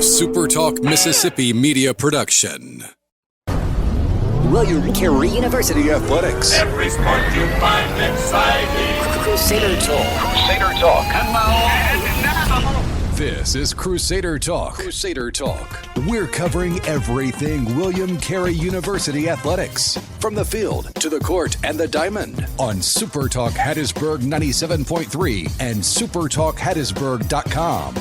SuperTalk Mississippi media production. William Carey University Athletics. Every sport you find exciting. Crusader Talk. Crusader Talk. And now. This is Crusader Talk. Crusader Talk. We're covering everything William Carey University Athletics. From the field to the court and the diamond. On SuperTalk Hattiesburg 97.3 and SuperTalkHattiesburg.com.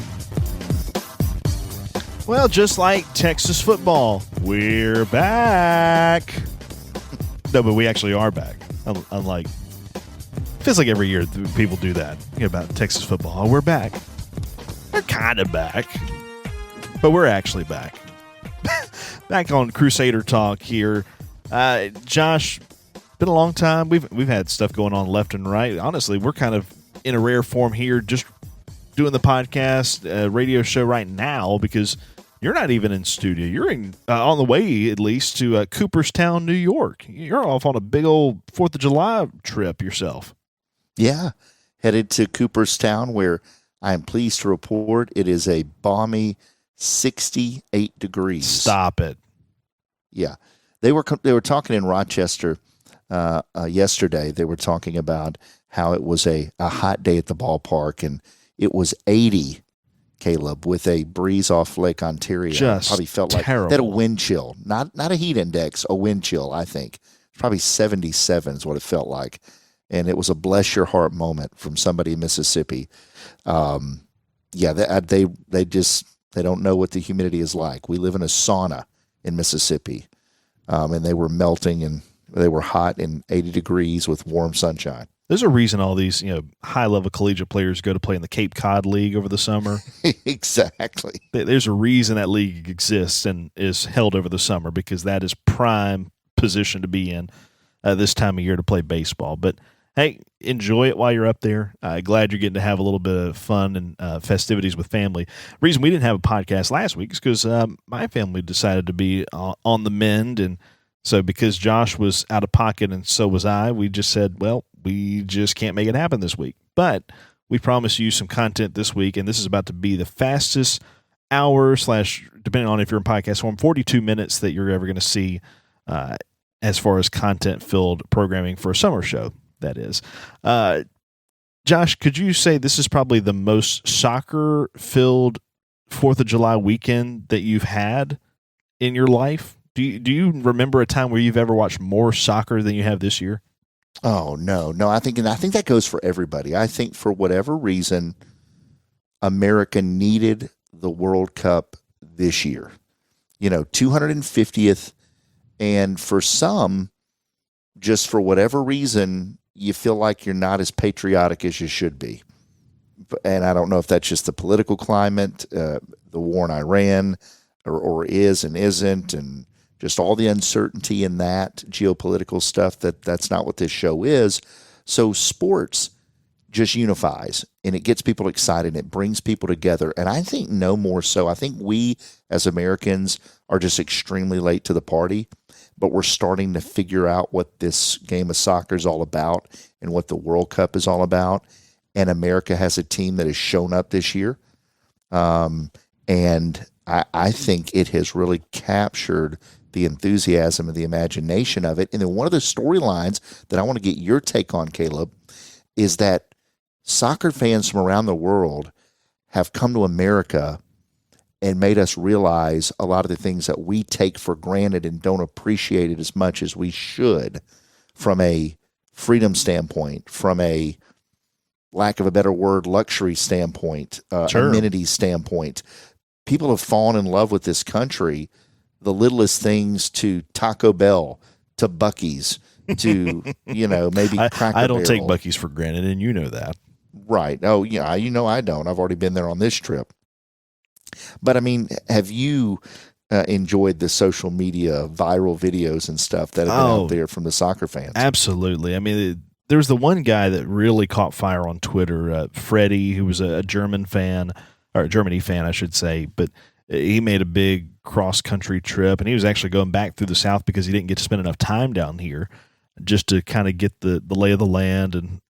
Well, just like Texas football, we're back. No, but we actually are back. Unlike, feels like every year people do that about Texas football. Oh, we're back. We're kind of back, but we're actually back. Back on Crusader Talk here. Josh, been a long time. We've had stuff going on left and right. Honestly, we're kind of in a rare form here, just doing the podcast, radio show right now, because you're not even in studio. You're in on the way, at least, to Cooperstown, New York. You're off on a big old 4th of July trip yourself. Yeah, headed to Cooperstown, where I am pleased to report it is a balmy 68 degrees. Stop it. Yeah. They were talking in Rochester yesterday. They were talking about how it was a hot day at the ballpark, and it was 80, Caleb, with a breeze off Lake Ontario. Just probably felt terrible. Like that, a wind chill, not a heat index, a wind chill. I think probably 77 is what it felt like, and it was a bless your heart moment from somebody in Mississippi. Yeah, they don't know what the humidity is like. We live in a sauna in Mississippi, and they were melting, and they were hot in 80 degrees with warm sunshine. There's a reason all these, high-level collegiate players go to play in the Cape Cod League over the summer. Exactly. There's a reason that league exists and is held over the summer, because that is prime position to be in this time of year to play baseball. But, hey, enjoy it while you're up there. Glad you're getting to have a little bit of fun and festivities with family. The reason we didn't have a podcast last week is because my family decided to be on the mend, and so because Josh was out of pocket and so was I, we just said, well, we just can't make it happen this week. But we promise you some content this week, and this is about to be the fastest hour / depending on if you're in podcast form, 42 minutes that you're ever going to see as far as content-filled programming for a summer show, that is. Josh, could you say this is probably the most soccer-filled 4th of July weekend that you've had in your life? Do you remember a time where you've ever watched more soccer than you have this year? Oh, no. I think that goes for everybody. I think for whatever reason, America needed the World Cup this year. 250th, and for some, just for whatever reason, you feel like you're not as patriotic as you should be. And I don't know if that's just the political climate, the war in Iran, or is and isn't, and just all the uncertainty in that geopolitical stuff, that's not what this show is. So sports just unifies, and it gets people excited, and it brings people together. And I think no more so. I think we as Americans are just extremely late to the party, but we're starting to figure out what this game of soccer is all about and what the World Cup is all about. And America has a team that has shown up this year. And I think it has really captured the enthusiasm and the imagination of it. And then one of the storylines that I want to get your take on, Caleb, is that soccer fans from around the world have come to America and made us realize a lot of the things that we take for granted and don't appreciate it as much as we should, from a freedom standpoint, from a lack of a better word, luxury standpoint, amenities standpoint. People have fallen in love with this country, the littlest things to Taco Bell, to Buc-ee's, to, maybe Cracker I don't Barrel. take Buc-ee's for granted, and you know that. Right. Oh, yeah, I don't. I've already been there on this trip. But, I mean, have you enjoyed the social media viral videos and stuff that have been out there from the soccer fans? Absolutely. I mean, there was the one guy that really caught fire on Twitter, Freddie, who was a German fan, or a Germany fan, I should say, but he made a big cross-country trip, and he was actually going back through the South because he didn't get to spend enough time down here just to kind of get the lay of the land and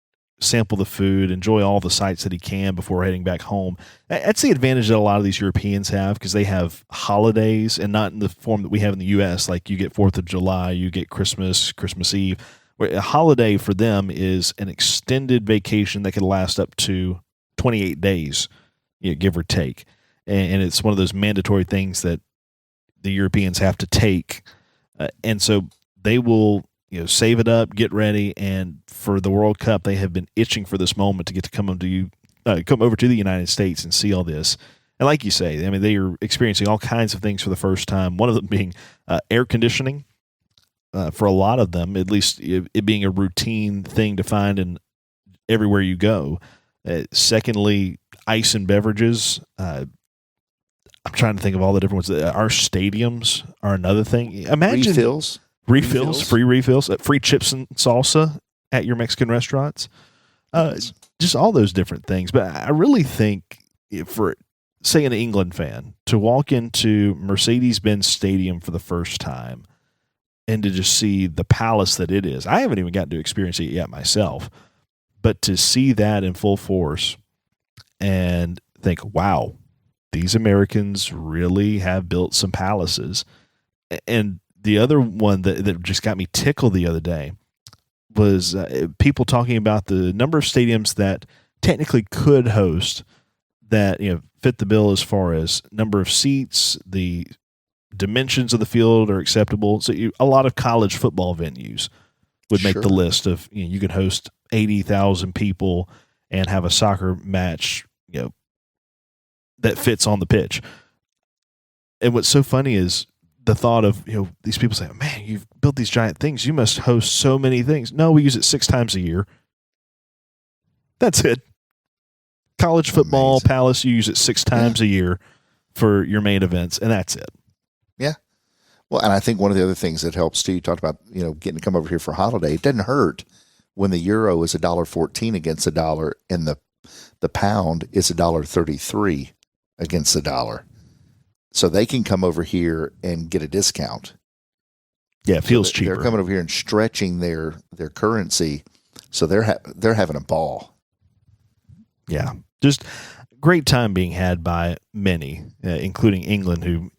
sample the food, enjoy all the sights that he can before heading back home. That's the advantage that a lot of these Europeans have, because they have holidays, and not in the form that we have in the U.S. Like you get 4th of July, you get Christmas, Christmas Eve. Where a holiday for them is an extended vacation that could last up to 28 days, give or take. And it's one of those mandatory things that the Europeans have to take. And so they will save it up, get ready, and for the World Cup, they have been itching for this moment to get to come over to the United States and see all this. And like you say, I mean, they are experiencing all kinds of things for the first time. One of them being air conditioning. For a lot of them, at least it being a routine thing to find in everywhere you go. Secondly, ice and beverages. I'm trying to think of all the different ones. Our stadiums are another thing. Imagine refills, free refills, free chips and salsa at your Mexican restaurants. Just all those different things. But I really think for, say, an England fan to walk into Mercedes-Benz Stadium for the first time and to just see the palace that it is. I haven't even gotten to experience it yet myself, but to see that in full force and think, wow, these Americans really have built some palaces. And the other one that just got me tickled the other day was people talking about the number of stadiums that technically could host that fit the bill as far as number of seats, the dimensions of the field are acceptable. So a lot of college football venues would make the list of, you could host 80,000 people and have a soccer match, that fits on the pitch. And what's so funny is the thought of, these people say, man, you've built these giant things. You must host so many things. No, we use it 6 times a year. That's it. College football palace, you use it 6 times a year for your main events, and that's it. Yeah. Well, and I think one of the other things that helps too, you talked about, getting to come over here for a holiday. It doesn't hurt when the euro is $1.14 against the dollar and the pound is $1.33 against the dollar. So they can come over here and get a discount. Yeah, it feels cheaper. They're coming over here and stretching their currency. So they're having a ball. Yeah. Just great time being had by many, including England, who,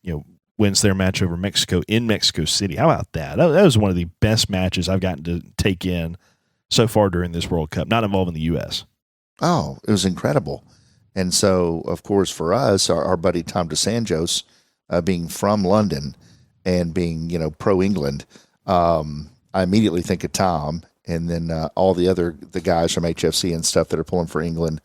wins their match over Mexico in Mexico City. How about that? That was one of the best matches I've gotten to take in so far during this World Cup, not involving the U.S. Oh, it was incredible. And so, of course, for us, our buddy Tom DeSanjos, being from London and being, pro-England, I immediately think of Tom and then all the guys from HFC and stuff that are pulling for England.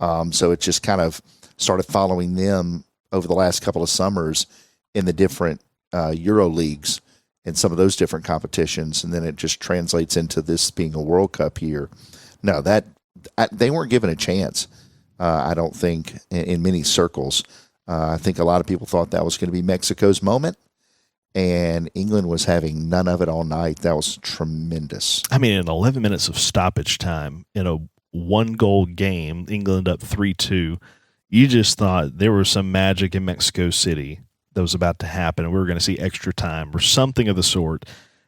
So it just kind of started following them over the last couple of summers in the different Euro leagues and some of those different competitions, and then it just translates into this being a World Cup year. No, they weren't given a chance, I don't think, in many circles. I think a lot of people thought that was going to be Mexico's moment, and England was having none of it all night. That was tremendous. I mean, in 11 minutes of stoppage time in a 1-goal game, England up 3-2, you just thought there was some magic in Mexico City that was about to happen, and we were going to see extra time or something of the sort.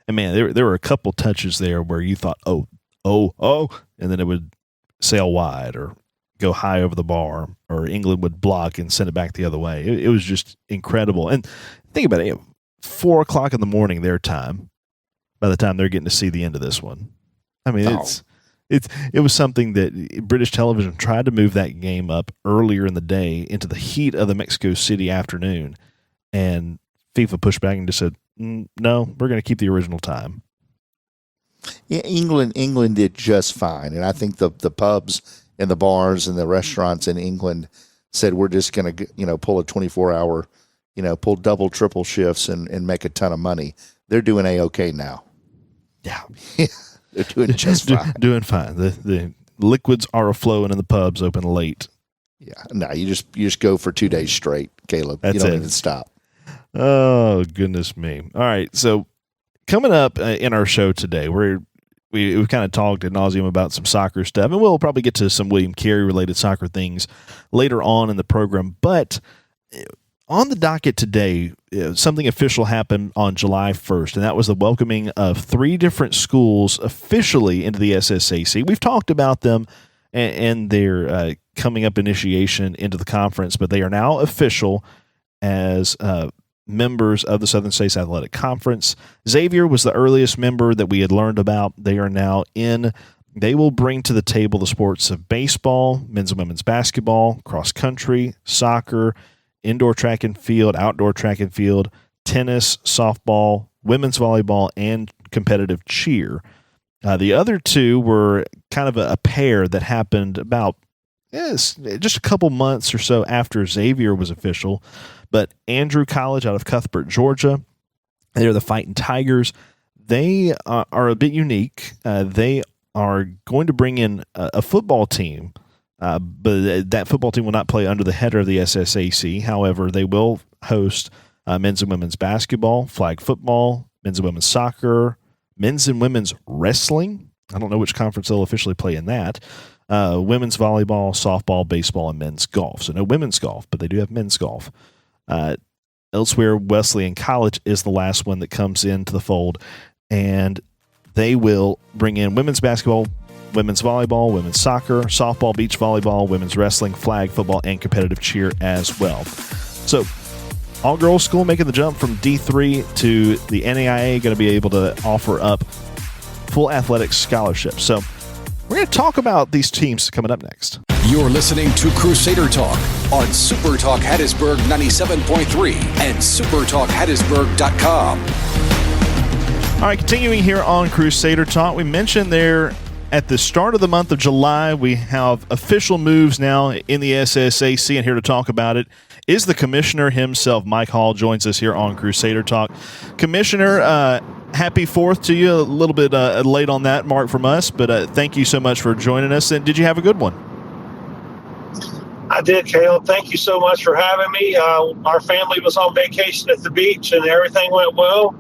And man, there were a couple touches there where you thought, oh, and then it would sail wide or go high over the bar, or England would block and send it back the other way. It was just incredible. And think about it, 4 o'clock in the morning their time, by the time they're getting to see the end of this one. I mean, it was something that British television tried to move that game up earlier in the day into the heat of the Mexico City afternoon. And FIFA pushed back and just said, no, we're going to keep the original time. Yeah, England did just fine. And I think the pubs and the bars and the restaurants in England said, we're just going to, pull a 24-hour, pull double, triple shifts and make a ton of money. They're doing A-OK now. Yeah. They're doing just fine. Doing fine. The liquids are aflowing and the pubs open late. Yeah. No, you just go for 2 days straight, Caleb. That's you don't it. even stop. Oh, goodness me. All right. So coming up in our show today, we've kind of talked ad nauseum about some soccer stuff, and we'll probably get to some William Carey related soccer things later on in the program. But on the docket today, something official happened on July 1st, and that was the welcoming of 3 different schools officially into the SSAC. We've talked about them and their coming up initiation into the conference, but they are now official as members of the Southern States Athletic Conference. Xavier was the earliest member that we had learned about. They are now in. They will bring to the table the sports of baseball, men's and women's basketball, cross country, soccer, indoor track and field, outdoor track and field, tennis, softball, women's volleyball, and competitive cheer. The other 2 were kind of a pair that happened about just a couple months or so after Xavier was official. But Andrew College out of Cuthbert, Georgia, they're the Fighting Tigers. They are a bit unique. They are going to bring in a football team, but that football team will not play under the header of the SSAC. However, they will host men's and women's basketball, flag football, men's and women's soccer, men's and women's wrestling. I don't know which conference they'll officially play in that. Women's volleyball, softball, baseball, and men's golf. So no women's golf, but they do have men's golf. Elsewhere, Wesleyan College is the last one that comes into the fold, and they will bring in women's basketball, women's volleyball, women's soccer, softball, beach volleyball, women's wrestling, flag football, and competitive cheer as well. So all-girls school making the jump from D3 to the NAIA, going to be able to offer up full athletics scholarships. So we're going to talk about these teams coming up next. You're listening to Crusader Talk on SuperTalk Hattiesburg 97.3 and SuperTalkHattiesburg.com. All right, continuing here on Crusader Talk, we mentioned there at the start of the month of July, we have official moves now in the SSAC, and here to talk about it is the commissioner himself. Mike Hall joins us here on Crusader Talk. Commissioner, happy 4th to you. A little bit late on that mark from us, but thank you so much for joining us. And did you have a good one? I did, Caleb. Thank you so much for having me. Our family was on vacation at the beach, and everything went well.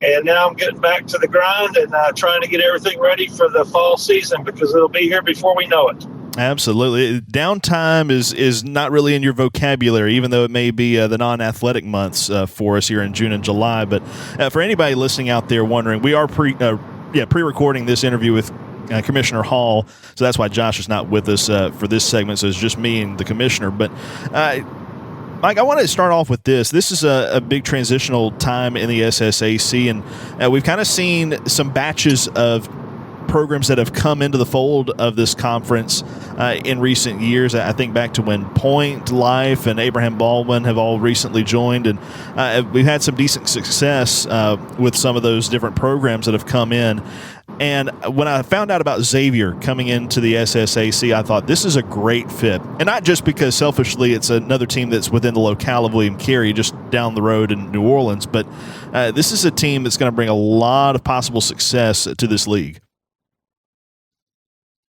And now I'm getting back to the grind and trying to get everything ready for the fall season, because it'll be here before we know it. Absolutely. Downtime is not really in your vocabulary, even though it may be the non-athletic months for us here in June and July. But for anybody listening out there wondering, we are pre-recording this interview with Commissioner Hall, so that's why Josh is not with us for this segment. So it's just me and the commissioner. But Mike, I want to start off with this. This is a big transitional time in the SSAC, and we've kind of seen some batches of programs that have come into the fold of this conference in recent years. I think back to when Point, Life, and Abraham Baldwin have all recently joined, and we've had some decent success with some of those different programs that have come in. And when I found out about Xavier coming into the SSAC, I thought this is a great fit. And not just because selfishly it's another team that's within the locale of William Carey, just down the road in New Orleans, but this is a team that's going to bring a lot of possible success to this league.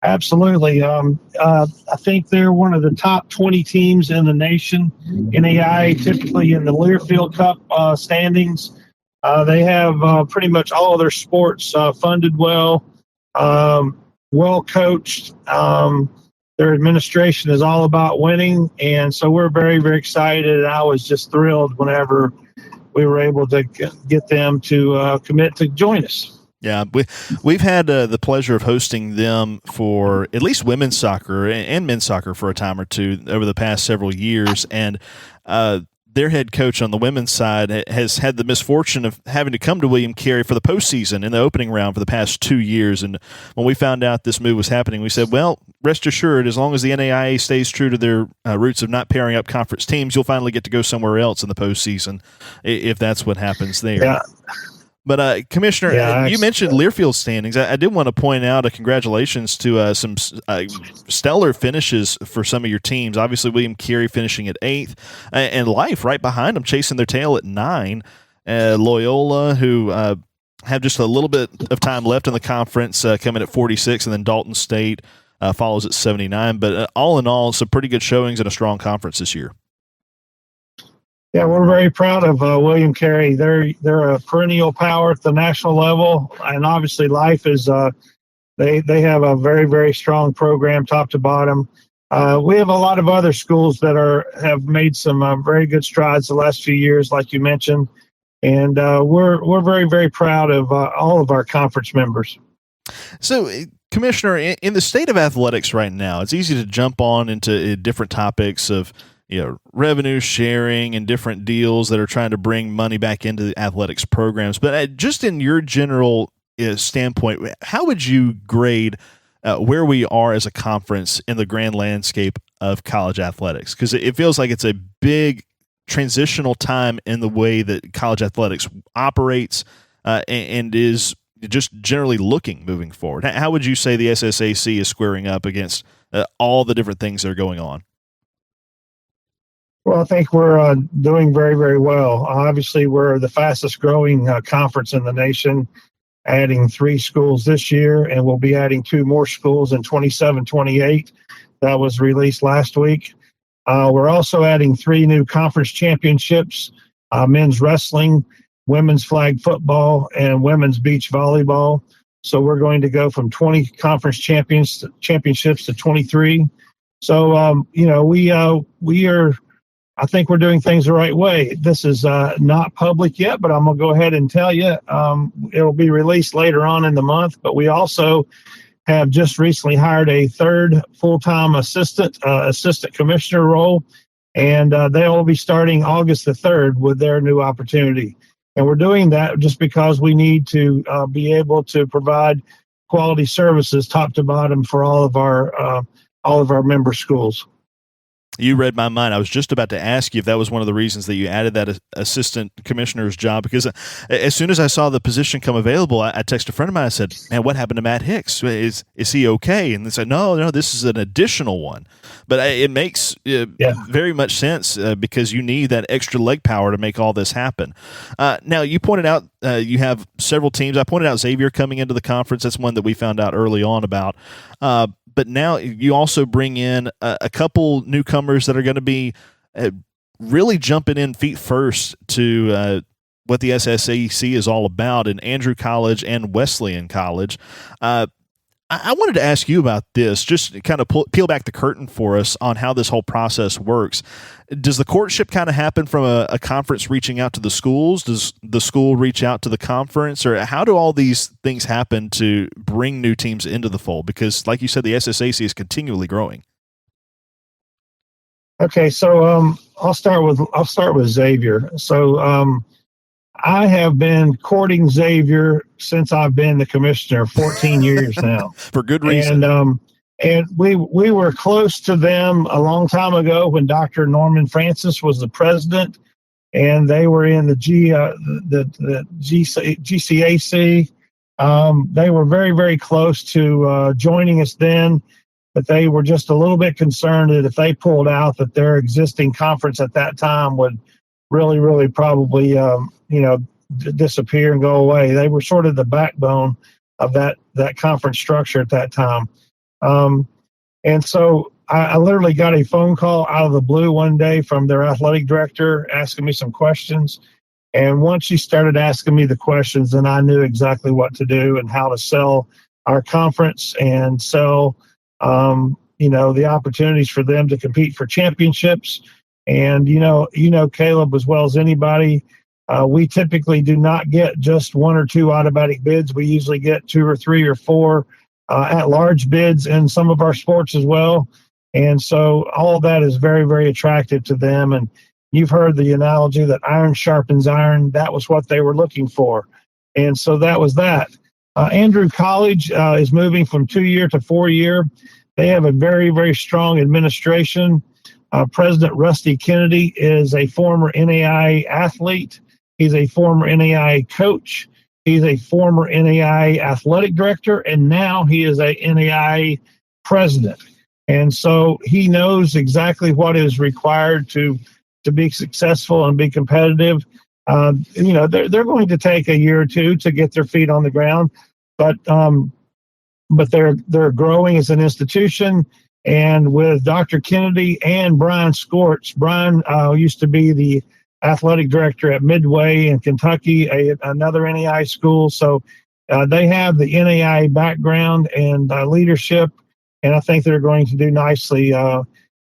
Absolutely. I think they're one of the top 20 teams in the nation. NAIA, typically in the Learfield Cup standings. They have pretty much all of their sports funded well, well coached. Their administration is all about winning, and so we're very, very excited. And I was just thrilled whenever we were able to get them to commit to join us. Yeah, we've had the pleasure of hosting them for at least women's soccer and men's soccer for a time or two over the past several years, and their head coach on the women's side has had the misfortune of having to come to William Carey for the postseason in the opening round for the past 2 years. And when we found out this move was happening, we said, well, rest assured, as long as the NAIA stays true to their roots of not pairing up conference teams, you'll finally get to go somewhere else in the postseason if that's what happens there. Yeah. But, Commissioner, you mentioned Learfield standings. I did want to point out a congratulations to some stellar finishes for some of your teams. Obviously, William Carey finishing at 8th, and Life right behind them, chasing their tail at 9. Loyola, who have just a little bit of time left in the conference, coming at 46, and then Dalton State follows at 79. But all in all, some pretty good showings and a strong conference this year. Yeah, we're very proud of William Carey. They're a perennial power at the national level, and obviously Life is they have a very, very strong program top to bottom. We have a lot of other schools that have made some very good strides the last few years, like you mentioned, and we're very, very proud of all of our conference members. So, Commissioner, in the state of athletics right now, it's easy to jump on into different topics of revenue sharing and different deals that are trying to bring money back into the athletics programs. But just in your general standpoint, how would you grade where we are as a conference in the grand landscape of college athletics? Because it feels like it's a big transitional time in the way that college athletics operates and is just generally looking moving forward. How would you say the SSAC is squaring up against all the different things that are going on? Well, I think we're doing very, very well. Obviously, we're the fastest growing conference in the nation, adding 3 schools this year, and we'll be adding 2 more schools in 27-28. That was released last week. We're also adding 3 new conference championships, men's wrestling, women's flag football, and women's beach volleyball. So we're going to go from 20 conference championships to 23. So, we are, I think we're doing things the right way. This is not public yet, but I'm going to go ahead and tell you it'll be released later on in the month. But we also have just recently hired a 3rd full-time assistant commissioner role, and they will be starting August the 3rd with their new opportunity. And we're doing that just because we need to be able to provide quality services top to bottom for all of our member schools. You read my mind. I was just about to ask you if that was one of the reasons that you added that assistant commissioner's job, because as soon as I saw the position come available, I texted a friend of mine. I said, "Man, what happened to Matt Hicks? Is he okay?" And they said, "No, this is an additional one." But it makes very much sense because you need that extra leg power to make all this happen. Now, you pointed out you have several teams. I pointed out Xavier coming into the conference. That's one that we found out early on about. But now you also bring in a couple newcomers that are going to be really jumping in feet first to what the SSAC is all about in Andrew College and Wesleyan College. I wanted to ask you about this, just kind of peel back the curtain for us on how this whole process works. Does the courtship kind of happen from a conference reaching out to the schools? Does the school reach out to the conference? Or how do all these things happen to bring new teams into the fold? Because, like you said, the SSAC is continually growing. Okay, so I'll start with Xavier. So I have been courting Xavier since I've been the commissioner, 14 years now. For good reason. And we were close to them a long time ago when Dr. Norman Francis was the president, and they were in the GCAC. They were very, very close to joining us then, but they were just a little bit concerned that if they pulled out, that their existing conference at that time would really, really probably disappear and go away. They were sort of the backbone of that conference structure at that time. And so I literally got a phone call out of the blue one day from their athletic director asking me some questions. And once she started asking me the questions, then I knew exactly what to do and how to sell our conference and sell, the opportunities for them to compete for championships. And, Caleb, as well as anybody, we typically do not get just 1 or 2 automatic bids. We usually get 2 or 3 or 4 at-large bids in some of our sports as well. And so all of that is very, very attractive to them. And you've heard the analogy that iron sharpens iron. That was what they were looking for. And so that was that. Andrew College is moving from 2-year to 4-year. They have a very, very strong administration. President Rusty Kennedy is a former NAI athlete. He's a former NAI coach. He's a former NAI athletic director, and now he is a NAI president. And so he knows exactly what is required to be successful and be competitive. They're going to take a year or 2 to get their feet on the ground, but they're growing as an institution. And with Dr. Kennedy and Brian Skorts, Brian used to be the athletic director at Midway in Kentucky, another NAI school. So they have the NAI background and leadership, and I think they're going to do nicely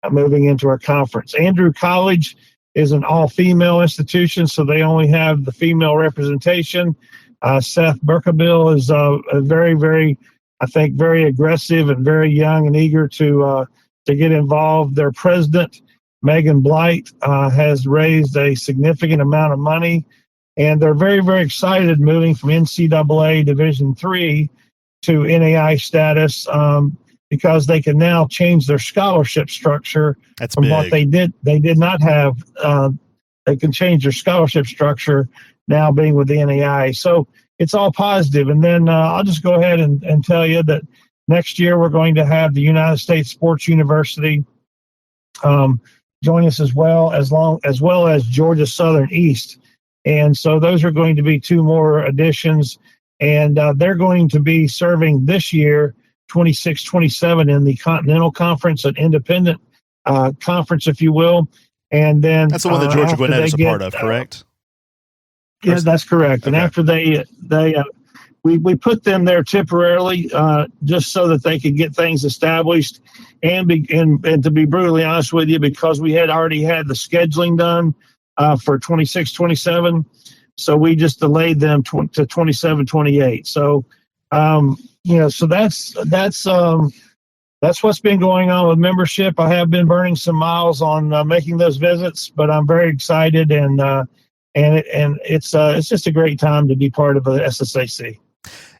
moving into our conference. Andrew College is an all-female institution, so they only have the female representation. Seth Berkeville is a very, very, I think, very aggressive and very young and eager to get involved. Their president, Megan Blight, has raised a significant amount of money, and they're very, very excited moving from NCAA Division III to NAI status because they can now change their scholarship structure. That's from big. What they did not have. They can change their scholarship structure now being with the NAI. So it's all positive. And then I'll just go ahead and tell you that next year we're going to have the United States Sports University join us as well as Georgia Southern East. And so those are going to be two more additions. And they're going to be serving this year, 26-27, in the Continental Conference, an independent conference, if you will. And then that's the one that Georgia Gwinnett is a part of, correct? Yeah, that's correct. Okay. And after we put them there temporarily, just so that they could get things established, and to be brutally honest with you, because we had already had the scheduling done for 26-27, so we just delayed them to 27-28. So, so that's what's been going on with membership. I have been burning some miles on making those visits, but I'm very excited, and it's just a great time to be part of the SSAC.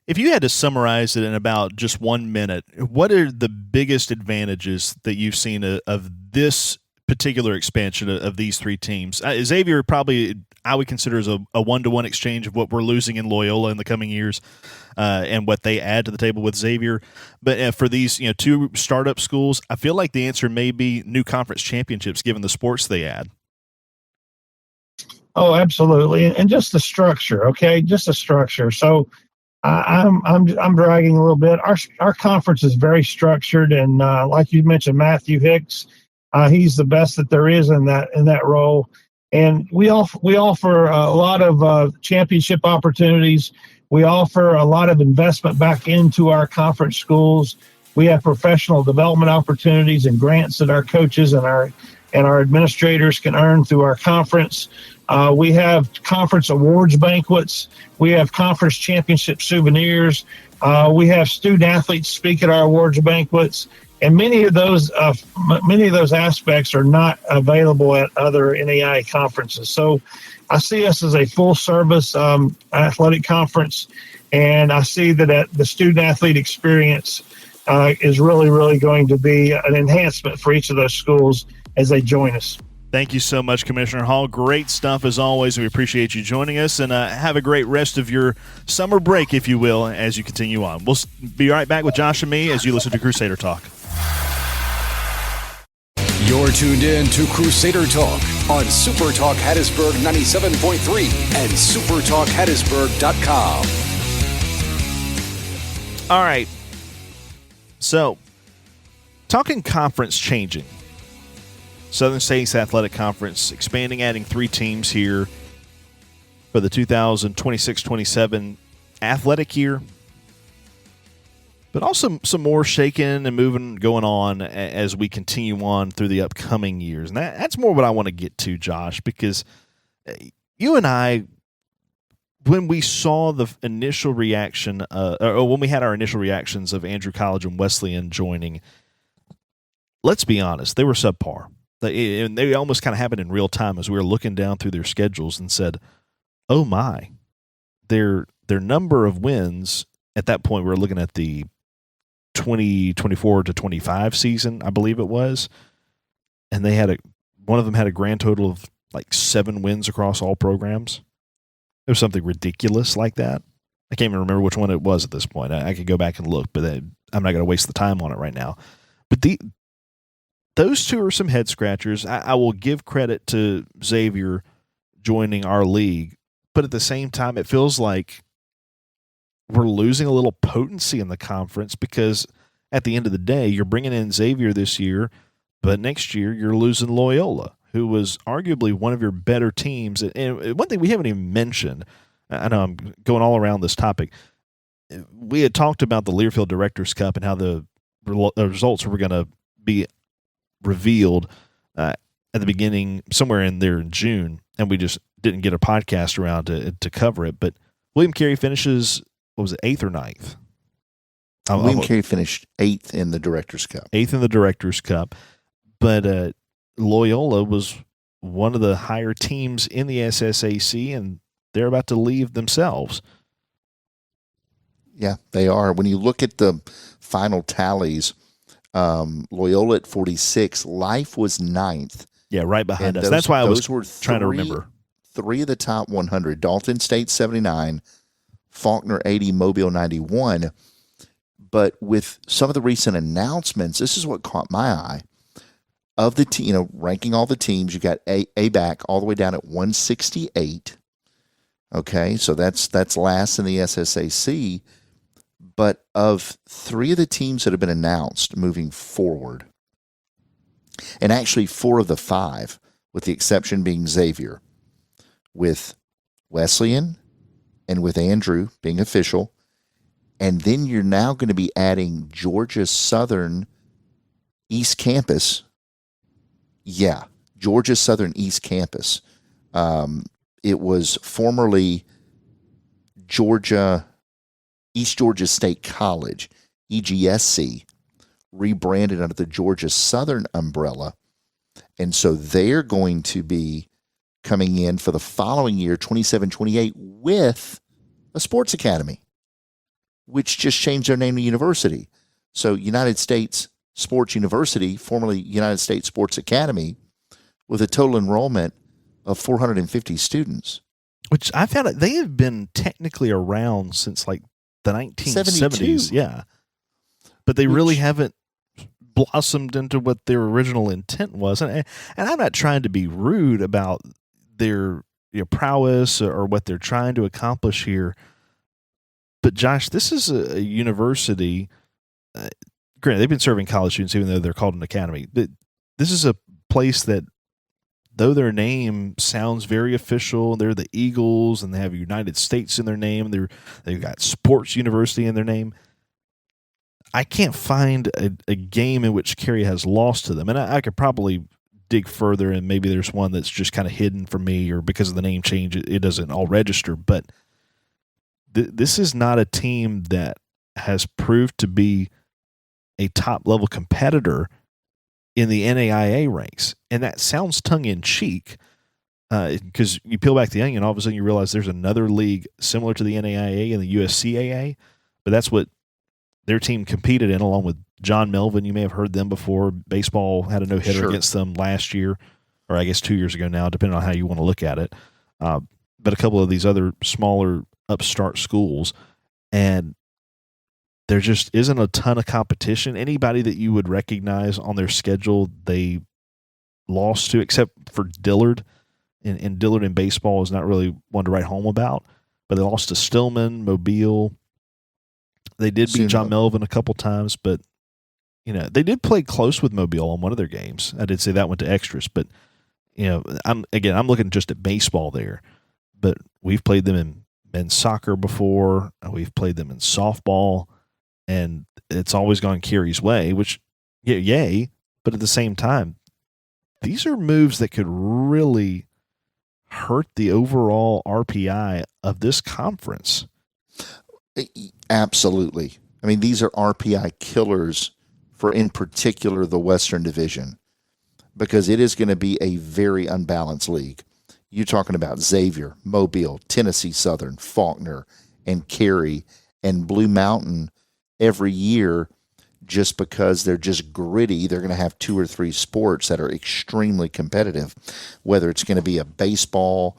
If you had to summarize it in about just 1 minute, what are the biggest advantages that you've seen of this particular expansion of these three teams? Xavier probably I would consider as a 1-to-1 exchange of what we're losing in Loyola in the coming years and what they add to the table with Xavier. But for these two startup schools, I feel like the answer may be new conference championships given the sports they add. Oh, absolutely, and just the structure. Okay, just the structure. So I'm bragging a little bit. Our conference is very structured, and like you mentioned, Matthew Hicks, he's the best that there is in that role. And we offer a lot of championship opportunities. We offer a lot of investment back into our conference schools. We have professional development opportunities and grants that our coaches and our administrators can earn through our conference. We have conference awards banquets. We have conference championship souvenirs. We have student athletes speak at our awards banquets. And many of those aspects are not available at other NAI conferences. So I see us as a full-service athletic conference, and I see that the student-athlete experience is really, really going to be an enhancement for each of those schools as they join us. Thank you so much, Commissioner Hall. Great stuff as always. We appreciate you joining us, and have a great rest of your summer break, if you will, as you continue on. We'll be right back with Josh and me as you listen to Crusader Talk. You're tuned in to Crusader Talk on SuperTalk Hattiesburg 97.3 and SuperTalkHattiesburg.com. All right. So, talking conference changing. Southern States Athletic Conference expanding, adding 3 teams here for the 2026-27 athletic year. But also some more shaking and moving going on as we continue on through the upcoming years. And that's more what I want to get to, Josh, because you and I, when we saw the initial reaction, or when we had our initial reactions of Andrew College and Wesleyan joining, let's be honest, they were subpar. They almost kind of happened in real time as we were looking down through their schedules and said, oh my, their number of wins at that point, we were looking at the 2024-25 season, I believe it was, and they had one of them had a grand total of like 7 wins across all programs. It was something ridiculous like that. I can't even remember which one it was at this point. I could go back and look, but I'm not going to waste the time on it right now. But those two are some head scratchers. I will give credit to Xavier joining our league, but at the same time, it feels like we're losing a little potency in the conference because at the end of the day, you're bringing in Xavier this year, but next year you're losing Loyola, who was arguably one of your better teams. And one thing we haven't even mentioned, I know I'm going all around this topic. We had talked about the Learfield Directors Cup and how the results were going to be revealed at the beginning, somewhere in there in June, and we just didn't get a podcast around to cover it. But William Carey finishes, what was it, 8th or 9th? William Carey finished 8th in the Directors' Cup. 8th in the Directors' Cup. But Loyola was one of the higher teams in the SSAC, and they're about to leave themselves. Yeah, they are. When you look at the final tallies, Loyola at 46, Life was 9th. Yeah, right behind us. That's why I was trying to remember. 3 of the top 100. Dalton State 79, Faulkner 80, Mobile 91. But with some of the recent announcements, this is what caught my eye. Of the ranking all the teams, you got ABAC all the way down at 168. Okay, so that's last in the SSAC. But of 3 of the teams that have been announced moving forward, and actually 4 of the 5, with the exception being Xavier, with Wesleyan and with Andrew being official, and then you're now going to be adding Georgia Southern East Campus. Yeah, Georgia Southern East Campus. It was formerly East Georgia State College, EGSC, rebranded under the Georgia Southern umbrella. And so they're going to be coming in for the following year, 27-28, with a sports academy, which just changed their name to university. So United States Sports University, formerly United States Sports Academy, with a total enrollment of 450 students. Which I found they have been technically around since like the 1970s. 72. Yeah. But they really haven't blossomed into what their original intent was. And I'm not trying to be rude about their prowess or what they're trying to accomplish here. But Josh, this is a university. Granted, they've been serving college students, even though they're called an academy. But this is a place that, though their name sounds very official, they're the Eagles and they have United States in their name. They've got Sports University in their name. I can't find a game in which Carey has lost to them. And I could probably dig further, and maybe there's one that's just kind of hidden from me, or because of the name change, it doesn't all register. But this is not a team that has proved to be a top-level competitor in the NAIA ranks. And that sounds tongue-in-cheek because you peel back the onion, all of a sudden you realize there's another league similar to the NAIA and the USCAA, but that's what their team competed in, along with John Melvin. You may have heard them before. Baseball had a no-hitter against them last year, or I guess 2 years ago now, depending on how you want to look at it. But a couple of these other smaller upstart schools, and there just isn't a ton of competition. Anybody that you would recognize on their schedule, they lost to, except for Dillard. And Dillard in baseball is not really one to write home about, but they lost to Stillman, Mobile. They did beat John Melvin a couple times, but they did play close with Mobile on one of their games. I did say that went to extras, but I'm looking just at baseball there. But we've played them in men's soccer before. We've played them in softball, and it's always gone Carey's way, which yay. But at the same time, these are moves that could really hurt the overall RPI of this conference. Absolutely. I mean, these are RPI killers for, in particular, the Western Division, because it is going to be a very unbalanced league. You're talking about Xavier, Mobile, Tennessee Southern, Faulkner, and Carey, and Blue Mountain every year. Just because they're just gritty, they're going to have 2 or 3 sports that are extremely competitive, whether it's going to be a baseball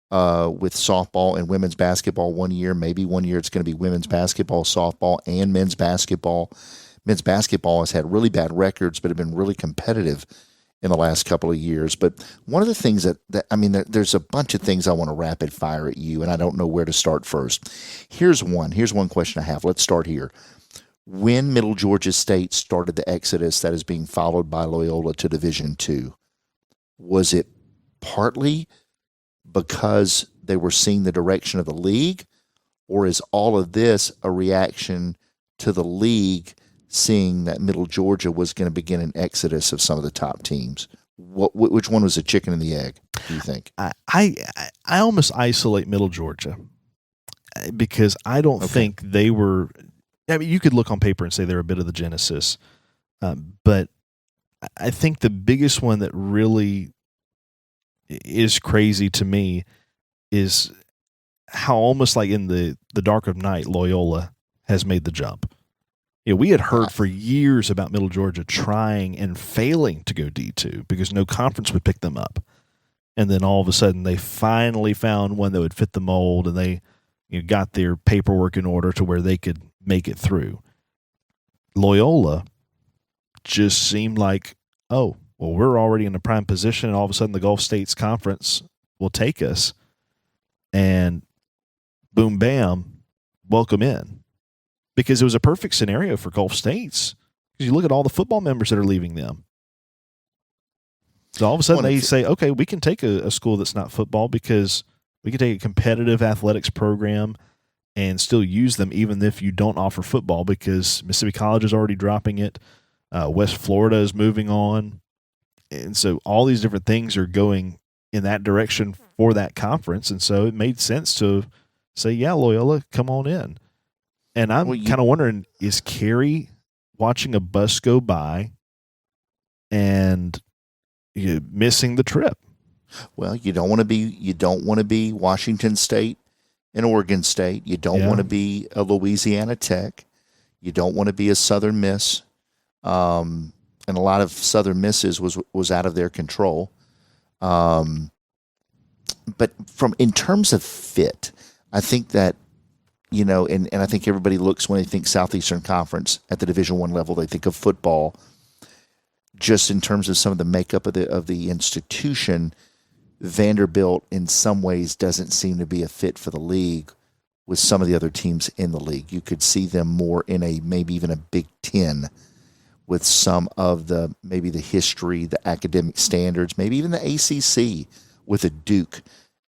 with softball and women's basketball one year. Maybe one year it's going to be women's basketball, softball, and men's basketball. Men's basketball has had really bad records, but have been really competitive in the last couple of years. But one of the things there's a bunch of things I want to rapid fire at you, and I don't know where to start first. Here's one question I have. Let's start here. When Middle Georgia State started the exodus that is being followed by Loyola to Division II, was it partly because they were seeing the direction of the league, or is all of this a reaction to the league seeing that Middle Georgia was going to begin an exodus of some of the top teams? Which one was the chicken and the egg, do you think? I almost isolate Middle Georgia because I don't think they were. I mean, you could look on paper and say they're a bit of the genesis, but I think the biggest one that really is crazy to me is how almost like in the dark of night, Loyola has made the jump. We had heard for years about Middle Georgia trying and failing to go D2 because no conference would pick them up. And then all of a sudden they finally found one that would fit the mold, and they got their paperwork in order to where they could make it through. Loyola just seemed like, oh, well, we're already in a prime position, and all of a sudden the Gulf States Conference will take us. And boom, bam, welcome in. Because it was a perfect scenario for Gulf States. Because you look at all the football members that are leaving them. So all of a sudden they say, okay, we can take a school that's not football because we can take a competitive athletics program and still use them even if you don't offer football, because Mississippi College is already dropping it. West Florida is moving on. And so all these different things are going in that direction for that conference. And so it made sense to say, yeah, Loyola, come on in. And I'm kind of wondering, is Carey watching a bus go by and missing the trip? Well, you don't want to be Washington State and Oregon State. You don't want to be a Louisiana Tech. You don't want to be a Southern Miss. And a lot of Southern Misses was out of their control. But in terms of fit, I think that, and I think everybody looks when they think Southeastern Conference at the Division I level, they think of football. Just in terms of some of the makeup of the institution, Vanderbilt in some ways doesn't seem to be a fit for the league with some of the other teams in the league. You could see them more in maybe even a Big Ten with some of maybe the history, the academic standards, maybe even the ACC with a Duke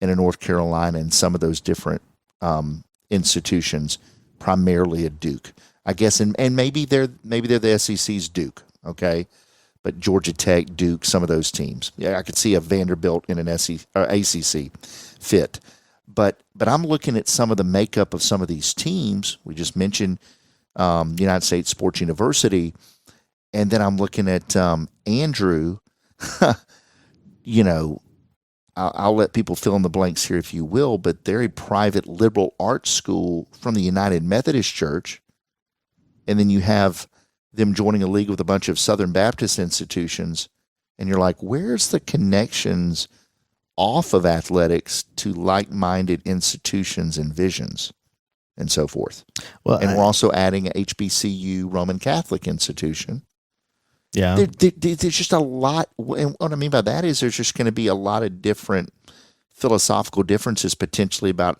and a North Carolina and some of those different institutions, primarily a Duke, I guess, and maybe they're the SEC's Duke, okay, but Georgia Tech, Duke, some of those teams. Yeah, I could see a Vanderbilt in an ACC fit, but I'm looking at some of the makeup of some of these teams. We just mentioned United States Sports University, and then I'm looking at Andrew. I'll let people fill in the blanks here if you will, but they're a private liberal arts school from the United Methodist Church. And then you have them joining a league with a bunch of Southern Baptist institutions. And you're like, where's the connections off of athletics to like-minded institutions and visions and so forth? Well, and we're also adding a HBCU Roman Catholic institution. Yeah, there's just a lot. And what I mean by that is there's just going to be a lot of different philosophical differences potentially about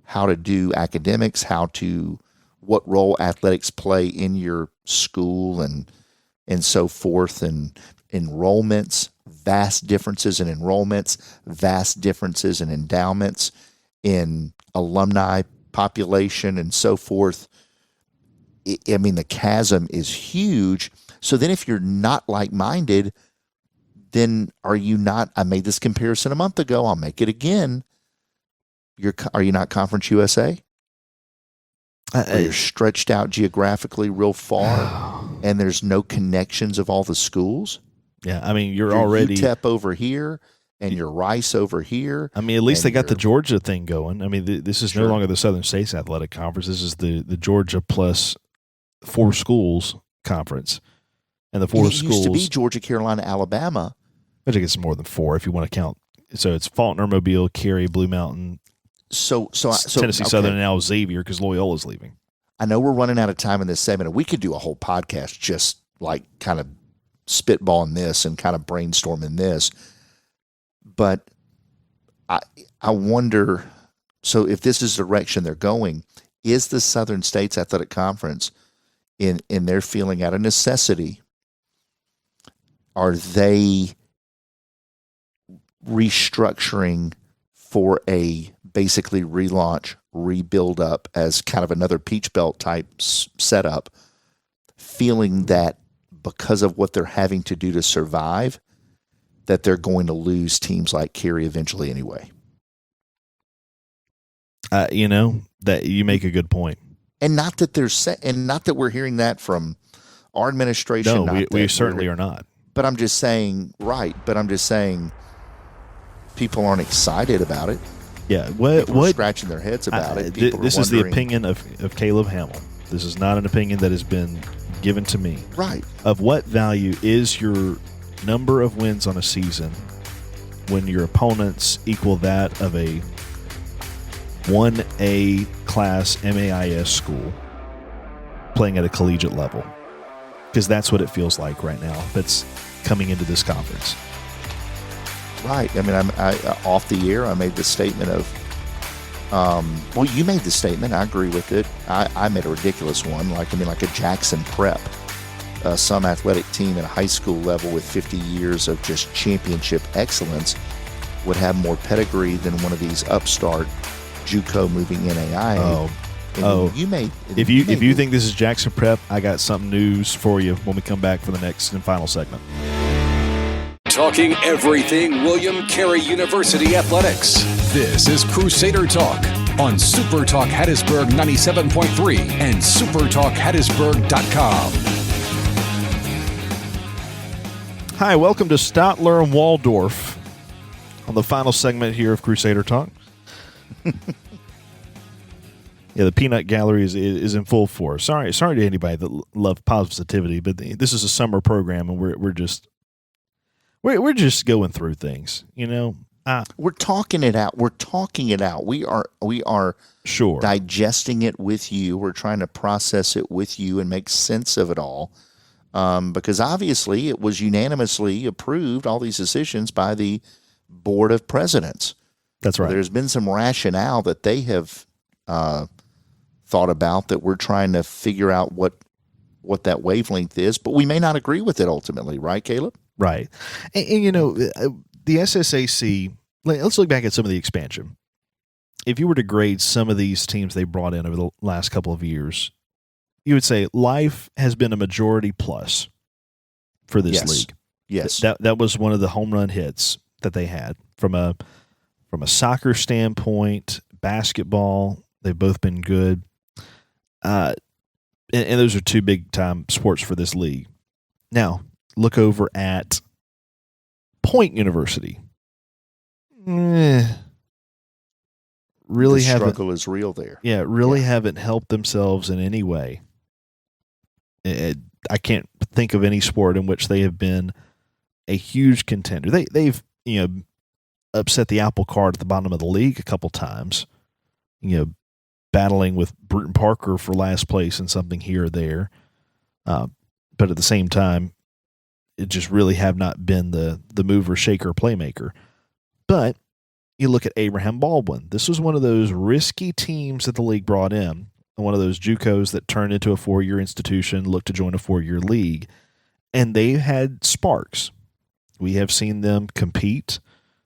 how to do academics, what role athletics play in your school and so forth, and enrollments, vast differences in enrollments, vast differences in endowments, in alumni population and so forth. I mean, the chasm is huge. So then if you're not like-minded, then are you not? I made this comparison a month ago. I'll make it again. Are you not Conference USA? You're stretched out geographically real far, and there's no connections of all the schools. Yeah, I mean, you're already UTEP over here, and your Rice over here. I mean, at least they got the Georgia thing going. I mean, this is no longer the Southern States Athletic Conference. This is the Georgia plus 4 schools conference. And the 4 schools used to be Georgia, Carolina, Alabama. I think it's more than 4 if you want to count. So it's Faulkner, Mobile, Carey, Blue Mountain, so Tennessee Southern, and now Xavier because Loyola's leaving. I know we're running out of time in this segment, and we could do a whole podcast just like kind of spitballing this and kind of brainstorming this. But I wonder, so if this is the direction they're going, is the Southern States Athletic Conference in their feeling out of necessity, are they restructuring for a basically relaunch, rebuild up as kind of another Peach Belt type setup feeling that because of what they're having to do to survive, that they're going to lose teams like Carey eventually anyway. That you make a good point. And not that we're hearing that from our administration. No, we certainly are not. But I'm just saying, people aren't excited about it. Yeah, People are scratching their heads about it. This is the opinion of Caleb Hamill. This is not an opinion that has been given to me. Right. Of what value is your number of wins on a season when your opponents equal that of a 1A class MAIS school playing at a collegiate level? Because that's what it feels like right now that's coming into this conference. Right. I mean, I off the air, I made the statement of, you made the statement. I agree with it. I made a ridiculous one. Like a Jackson Prep, some athletic team at a high school level with 50 years of just championship excellence would have more pedigree than one of these upstart JUCO moving NAIA. If you think this is Jackson Prep, I got some news for you when we come back for the next and final segment. Talking everything William Carey University athletics. This is Crusader Talk on SuperTalk Hattiesburg 97.3 and SuperTalkHattiesburg.com. Hi, welcome to Stotler and Waldorf on the final segment here of Crusader Talk. Yeah, the peanut gallery is in full force. Sorry to anybody that loves positivity, but this is a summer program, and we're just going through things. We're talking it out. We are sure digesting it with you. We're trying to process it with you and make sense of it all, because obviously it was unanimously approved, all these decisions, by the Board of Presidents. That's right. There's been some rationale that they have thought about that we're trying to figure out what that wavelength is, but we may not agree with it ultimately, right, Caleb? Right. And the SSAC, let's look back at some of the expansion. If you were to grade some of these teams they brought in over the last couple of years, you would say life has been a majority plus for this league. Yes. That was one of the home run hits that they had from a soccer standpoint, basketball. They've both been good. And those are two big-time sports for this league. Now, look over at Point University. Really the haven't. Struggle is real there. Yeah, haven't helped themselves in any way. I can't think of any sport in which they have been a huge contender. They've upset the apple cart at the bottom of the league a couple times. Battling with Bruton Parker for last place in something here or there. But at the same time, it just really have not been the mover, shaker, playmaker. But you look at Abraham Baldwin. This was one of those risky teams that the league brought in, one of those JUCOs that turned into a 4-year institution, looked to join a 4-year league, and they had sparks. We have seen them compete,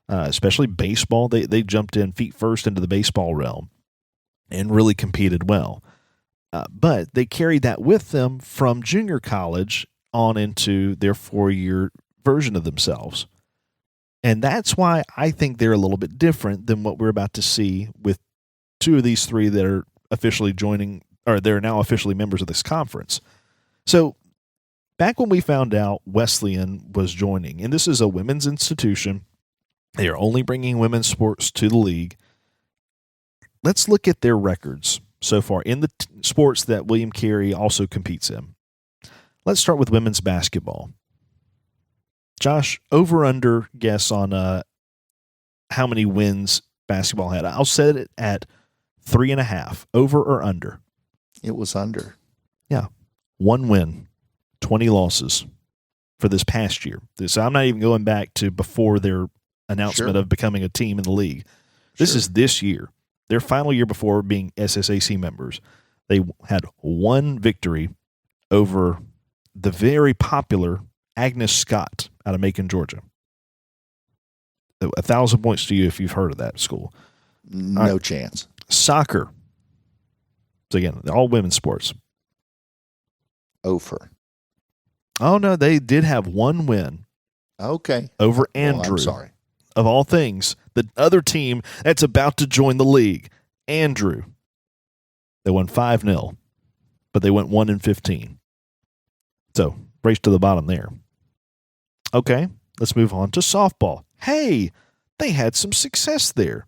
especially baseball. They jumped in feet first into the baseball realm and really competed well. But they carried that with them from junior college on into their 4-year version of themselves. And that's why I think they're a little bit different than what we're about to see with two of these three that are officially joining, or they're now officially members of this conference. So back when we found out Wesleyan was joining, and this is a women's institution, they are only bringing women's sports to the league. Let's look at their records so far in the sports that William Carey also competes in. Let's start with women's basketball. Josh, over-under guess on how many wins basketball had. I'll set it at 3.5. Over or under? It was under. Yeah. 1 win, 20 losses for this past year. So I'm not even going back to before their announcement of becoming a team in the league. This is this year. Their final year before being SSAC members. They had 1 victory over the very popular Agnes Scott out of Macon, Georgia. 1,000 points to you if you've heard of that school. No chance. Soccer. So again, all women's sports. Ophir. Oh, no, they did have one win. Okay. Over Andrew. Well, I'm sorry. Of all things, the other team that's about to join the league, Andrew. They won 5-0, but they went 1-15. So, race to the bottom there. Okay, let's move on to softball. Hey, they had some success there.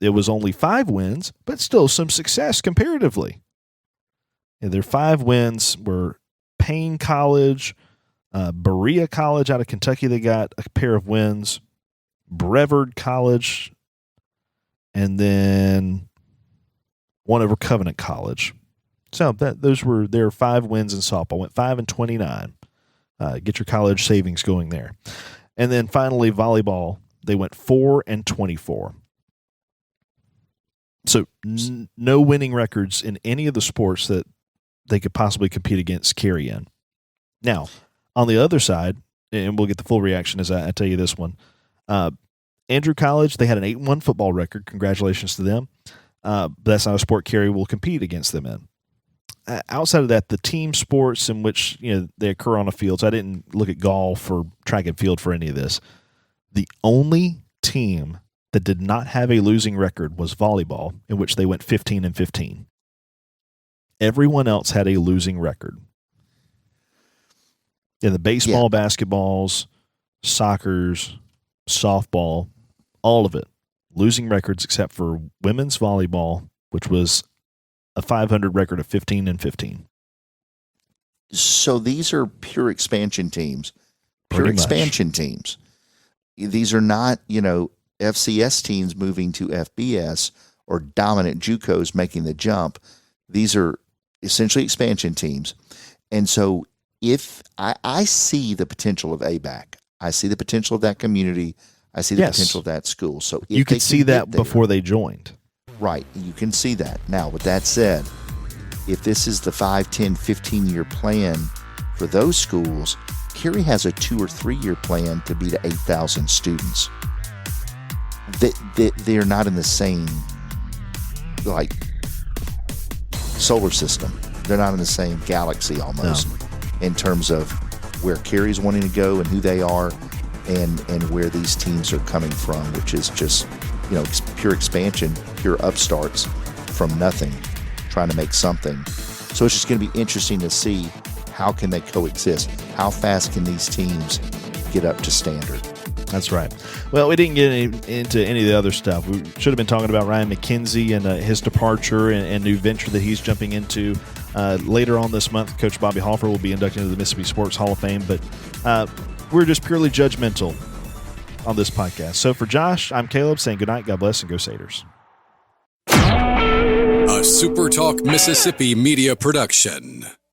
It was only 5 wins, but still some success comparatively. And their 5 wins were Payne College, Berea College out of Kentucky. They got a pair of wins. Brevard College, and then one over Covenant College. So those were their 5 wins in softball. Went 5-29. Get your college savings going there. And then finally volleyball, they went 4-24. So no winning records in any of the sports that they could possibly compete against Carey in. Now, on the other side, and we'll get the full reaction as I tell you this one, Andrew College, they had an 8-1 football record. Congratulations to them. But that's not a sport Carey will compete against them in. Outside of that, the team sports in which they occur on a field, so I didn't look at golf or track and field for any of this. The only team that did not have a losing record was volleyball, in which they went 15-15. Everyone else had a losing record. In the baseball, basketballs, soccers, softball, all of it, losing records except for women's volleyball, which was a 500 record of 15-15. So these are pure expansion teams. Pretty much. Teams. These are not, FCS teams moving to FBS or dominant JUCOs making the jump. These are essentially expansion teams. And so if I see the potential of ABAC, I see the potential of that community. I see the potential of that school. So if you could see that before they joined. Right. You can see that. Now, with that said, if this is the 5, 10, 15-year plan for those schools, Carey has a 2 or 3 year plan to be to 8,000 students. They're not in the same, solar system. They're not in the same galaxy almost in terms of where Carey's wanting to go and who they are and where these teams are coming from, which is just, pure expansion, pure upstarts from nothing, trying to make something. So it's just going to be interesting to see how can they coexist. How fast can these teams get up to standard? That's right. Well, we didn't get into any of the other stuff. We should have been talking about Ryan McKenzie and his departure and new venture that he's jumping into. Later on this month, Coach Bobby Hoffer will be inducted into the Mississippi Sports Hall of Fame, but we're just purely judgmental on this podcast. So for Josh, I'm Caleb saying good night, God bless, and go Satyrs. A SuperTalk Mississippi media production.